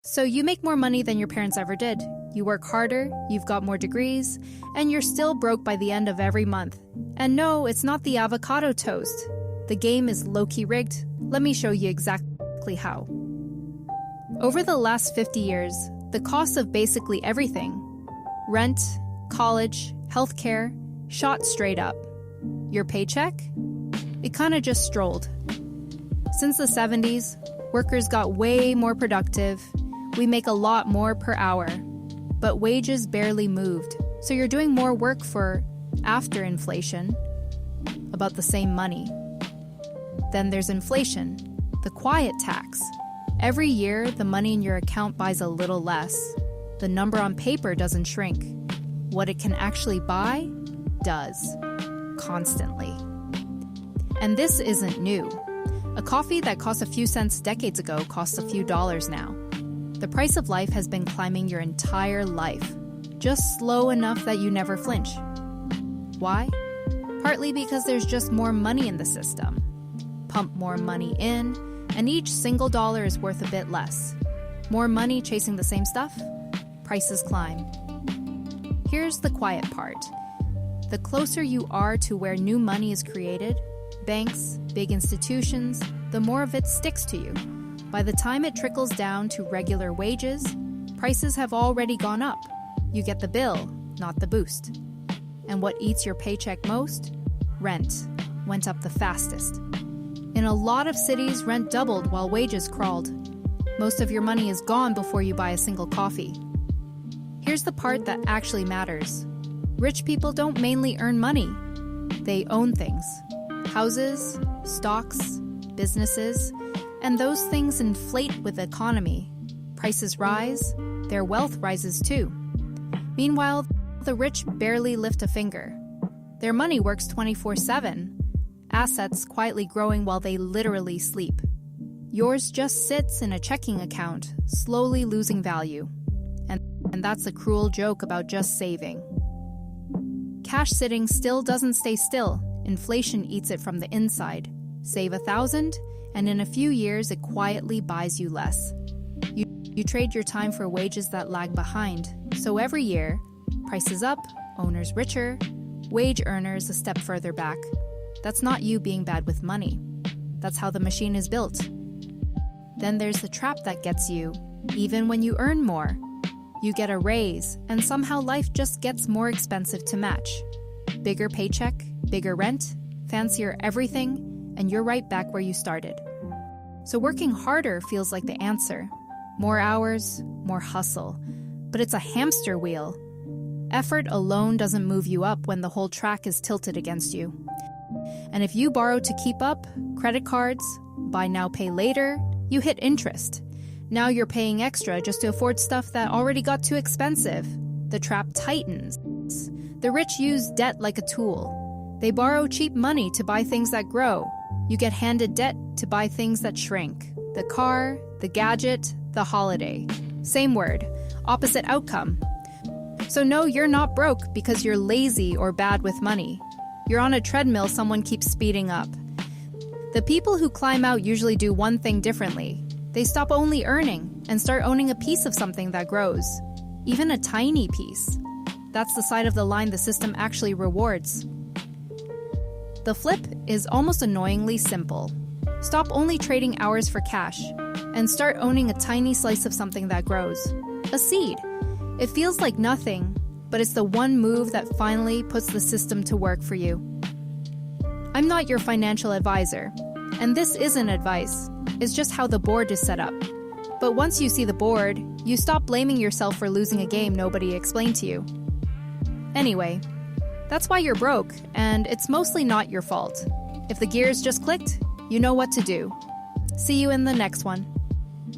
So you make more money than your parents ever did. You work harder, you've got more degrees, and you're still broke by the end of every month. And no, it's not the avocado toast. The game is low-key rigged. Let me show you exactly how. Over the last 50 years, the cost of basically everything, rent, college, healthcare, shot straight up. Your paycheck? It kinda just strolled. Since the 70s, workers got way more productive. We make a lot more per hour, but wages barely moved. So you're doing more work for, after inflation, about the same money. Then there's inflation, the quiet tax. Every year, the money in your account buys a little less. The number on paper doesn't shrink. What it can actually buy, does. Constantly. And this isn't new. A coffee that cost a few cents decades ago costs a few dollars now. The price of life has been climbing your entire life, just slow enough that you never flinch. Why? Partly because there's just more money in the system. Pump more money in, and each single dollar is worth a bit less. More money chasing the same stuff? Prices climb. Here's the quiet part. The closer you are to where new money is created, banks, big institutions, the more of it sticks to you. By the time it trickles down to regular wages, prices have already gone up. You get the bill, not the boost. And what eats your paycheck most? Rent went up the fastest. In a lot of cities, rent doubled while wages crawled. Most of your money is gone before you buy a single coffee. Here's the part that actually matters. Rich people don't mainly earn money. They own things. Houses, stocks, businesses, and those things inflate with the economy. Prices rise, their wealth rises too. Meanwhile, the rich barely lift a finger. Their money works 24/7, assets quietly growing while they literally sleep. Yours just sits in a checking account, slowly losing value. And that's a cruel joke about just saving. Cash sitting still doesn't stay still. Inflation eats it from the inside. Save $1,000, and in a few years it quietly buys you less. You trade your time for wages that lag behind. So every year, prices up, owners richer, wage earners a step further back. That's not you being bad with money. That's how the machine is built. Then there's the trap that gets you, even when you earn more. You get a raise, and somehow life just gets more expensive to match. Bigger paycheck, bigger rent, fancier everything, and you're right back where you started. So working harder feels like the answer. More hours, more hustle. But it's a hamster wheel. Effort alone doesn't move you up when the whole track is tilted against you. And if you borrow to keep up, credit cards, buy now, pay later, you hit interest. Now you're paying extra just to afford stuff that already got too expensive. The trap tightens. The rich use debt like a tool. They borrow cheap money to buy things that grow. You get handed debt to buy things that shrink. The car, the gadget, the holiday. Same word, opposite outcome. So no, you're not broke because you're lazy or bad with money. You're on a treadmill someone keeps speeding up. The people who climb out usually do one thing differently. They stop only earning and start owning a piece of something that grows. Even a tiny piece. That's the side of the line the system actually rewards. The flip is almost annoyingly simple. Stop only trading hours for cash and start owning a tiny slice of something that grows. A seed. It feels like nothing, but it's the one move that finally puts the system to work for you. I'm not your financial advisor, and this isn't advice. It's just how the board is set up. But once you see the board, you stop blaming yourself for losing a game nobody explained to you. Anyway, that's why you're broke, and it's mostly not your fault. If the gears just clicked, you know what to do. See you in the next one.